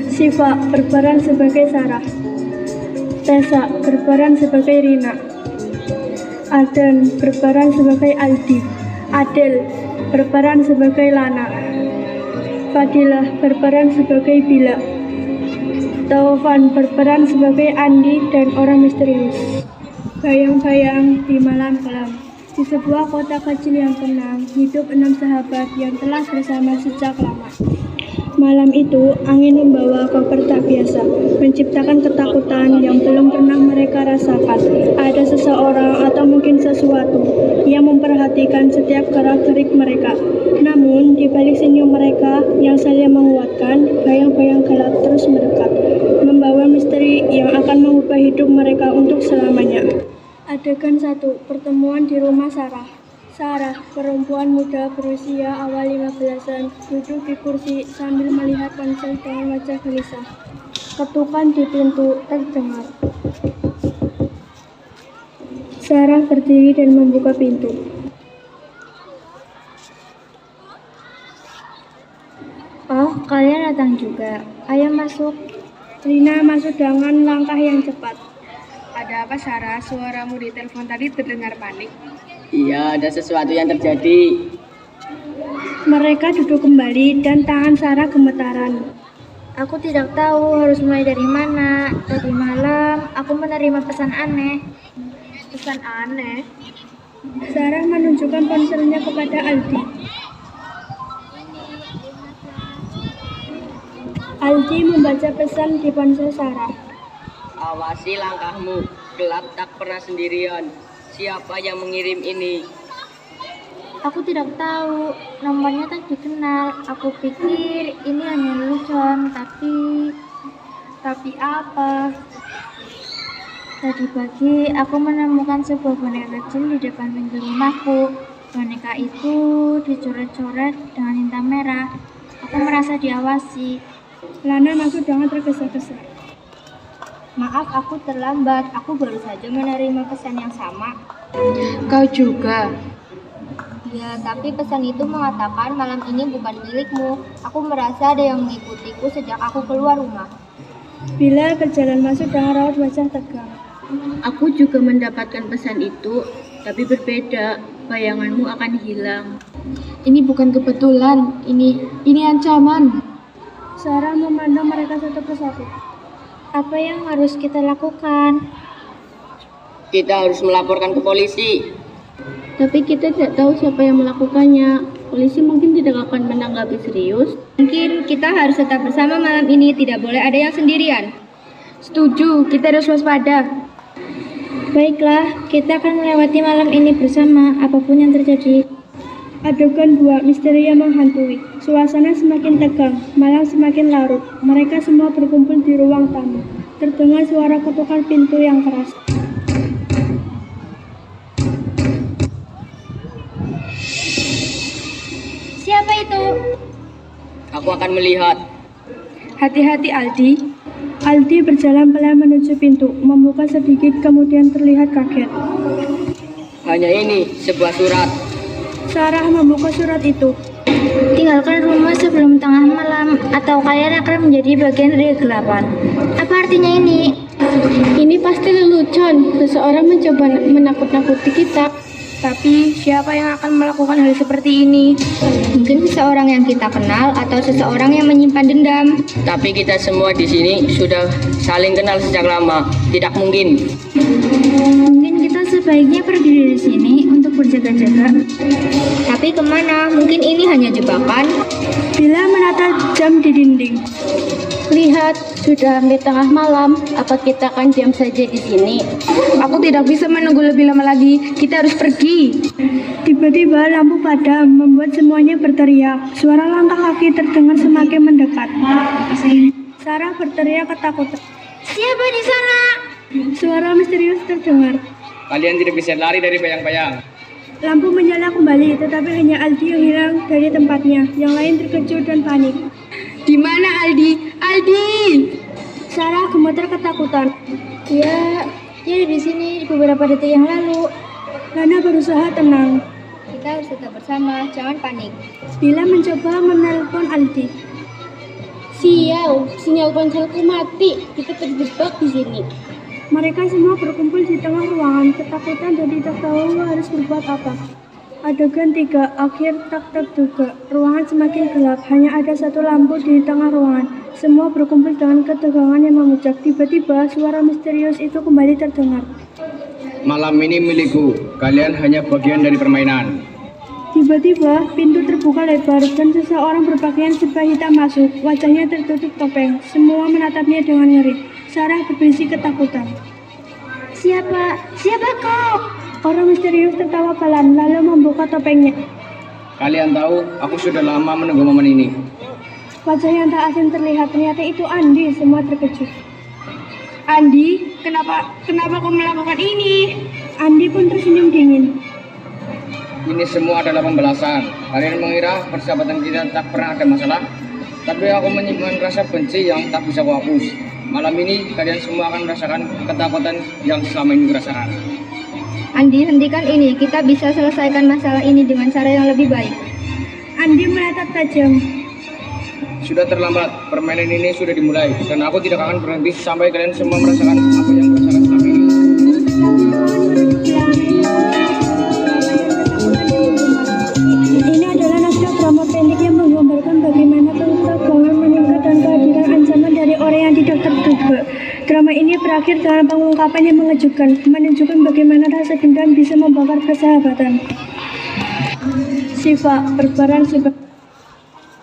Siva berperan sebagai Sarah. Tessa berperan sebagai Rina. Aden berperan sebagai Aldi. Adel berperan sebagai Lana. Fadilah berperan sebagai Bila. Taufan berperan sebagai Andi dan orang misterius. Bayang-bayang di malam kelam. Di sebuah kota kecil yang tenang, hidup 6 sahabat yang telah bersama sejak lama. Malam itu, angin membawa kabar tak biasa, menciptakan ketakutan yang belum pernah mereka rasakan. Ada seseorang atau mungkin sesuatu yang memperhatikan setiap gerak-gerik mereka. Namun, di balik senyum mereka yang saling menguatkan, bayang-bayang gelap terus mendekat, membawa misteri yang akan mengubah hidup mereka untuk selamanya. Adegan 1. Pertemuan di rumah Sarah. Sarah, perempuan muda berusia awal 15-an, duduk di kursi sambil melihat ponsel dengan wajah gelisah. Ketukan di pintu terdengar. Sarah berdiri dan membuka pintu. Oh, kalian datang juga. Ayo masuk. Rina masuk dengan langkah yang cepat. Ada apa Sarah? Suaramu di telepon tadi terdengar panik. Iya, ada sesuatu yang terjadi. Mereka duduk kembali dan tangan Sarah gemetaran. Aku tidak tahu harus mulai dari mana. Tadi malam aku menerima pesan aneh. Pesan aneh? Sarah menunjukkan ponselnya kepada Aldi. Aldi membaca pesan di ponsel Sarah. Awasi langkahmu, gelap tak pernah sendirian. Siapa yang mengirim ini? Aku tidak tahu, nomornya tak dikenal. Aku pikir ini hanya lelucon, tapi apa? Tadi pagi aku menemukan sebuah boneka kecil di depan pintu rumahku. Boneka itu dicoret-coret dengan tinta merah. Aku merasa diawasi. Lana masuk dengan tergesa-gesa. Maaf, aku terlambat. Aku baru saja menerima pesan yang sama. Kau juga? Ya, tapi pesan itu mengatakan malam ini bukan milikmu. Aku merasa ada yang mengikutiku sejak aku keluar rumah. Bila berjalan masuk dengan raut wajah tegang. Aku juga mendapatkan pesan itu, tapi berbeda. Bayanganmu akan hilang. Ini bukan kebetulan. Ini ancaman. Sarah memandang mereka satu persatu. Apa yang harus kita lakukan? Kita harus melaporkan ke polisi. Tapi kita tidak tahu siapa yang melakukannya. Polisi mungkin tidak akan menanggapi serius. Mungkin kita harus tetap bersama malam ini. Tidak boleh ada yang sendirian. Setuju, kita harus waspada. Baiklah, kita akan melewati malam ini bersama, apapun yang terjadi. Adegan 2, misteri yang menghantui. Suasana semakin tegang, malam semakin larut. Mereka semua berkumpul di ruang tamu. Terdengar suara ketukan pintu yang keras. Siapa itu? Aku akan melihat. Hati-hati Aldi. Aldi berjalan pelan menuju pintu, membuka sedikit kemudian terlihat kaget. Hanya ini, sebuah surat. Sarah membuka surat itu. Tinggalkan rumah sebelum tengah malam, atau kalian akan menjadi bagian dari kegelapan. Apa artinya ini? Ini pasti lelucon. Seseorang mencoba menakut-nakuti kita. Tapi siapa yang akan melakukan hal seperti ini? Mungkin seseorang yang kita kenal atau seseorang yang menyimpan dendam. Tapi kita semua di sini sudah saling kenal sejak lama. Tidak mungkin. Mungkin kita sebaiknya pergi dari sini untuk berjaga-jaga. Tapi kemana? Mungkin ini hanya jebakan. Bila menatap jam di dinding. Lihat, sudah hampir tengah malam. Apa kita akan diam saja di sini? Aku tidak bisa menunggu lebih lama lagi. Kita harus pergi. Tiba-tiba lampu padam membuat semuanya berteriak. Suara langkah kaki terdengar semakin mendekat. Sarah berteriak ketakutan. Siapa di sana? Suara misterius terdengar. Kalian tidak bisa lari dari bayang-bayang. Lampu menyala kembali, tetapi hanya Aldi yang hilang dari tempatnya. Yang lain terkejut dan panik. Di mana Aldi? Aldi! Sarah gemetar ketakutan. Ya di sini beberapa detik yang lalu. Lana berusaha tenang. Kita harus tetap bersama, jangan panik. Bila mencoba menelpon Aldi. Sial, sinyal ponselku mati. Kita terjebak di sini. Mereka semua berkumpul di tengah ruangan, ketakutan dan tidak tahu harus berbuat apa. Adegan 3, akhir tak terduga. Ruangan semakin gelap, hanya ada satu lampu di tengah ruangan. Semua berkumpul dengan ketegangan yang memuncak. Tiba-tiba suara misterius itu kembali terdengar. Malam ini milikku, kalian hanya bagian dari permainan. Tiba-tiba pintu terbuka lebar dan seseorang berpakaian serba hitam masuk. Wajahnya tertutup topeng. Semua menatapnya dengan ngeri. Sarah berbisik ketakutan. Siapa? Siapa kau? Orang misterius tertawa pelan lalu membuka topengnya. Kalian tahu, aku sudah lama menunggu momen ini. Wajah yang tak asing terlihat, ternyata itu Andi. Semua terkejut. Andi, kenapa kau melakukan ini? Andi pun tersenyum dingin. Ini semua adalah pembalasan. Kalian mengira persahabatan kita tak pernah ada masalah? Tapi aku menyimpan rasa benci yang tak bisa kuhapus. Malam ini kalian semua akan merasakan ketakutan yang selama ini kurasakan. Andi, hentikan ini. Kita bisa selesaikan masalah ini dengan cara yang lebih baik. Andi menatap tajam. Sudah terlambat, permainan ini sudah dimulai. Dan aku tidak akan berhenti sampai kalian semua merasakan apa yang kurasakan selama ini. Ini adalah naskah drama pendek yang menggambarkan bagaimana ketegangan meningkat dan kehadiran ancaman dari orang yang tidak terduga. Drama ini berakhir dengan pengungkapan yang mengejutkan, menunjukkan bagaimana rasa dendam bisa membakar persahabatan. Siva berperan sebagai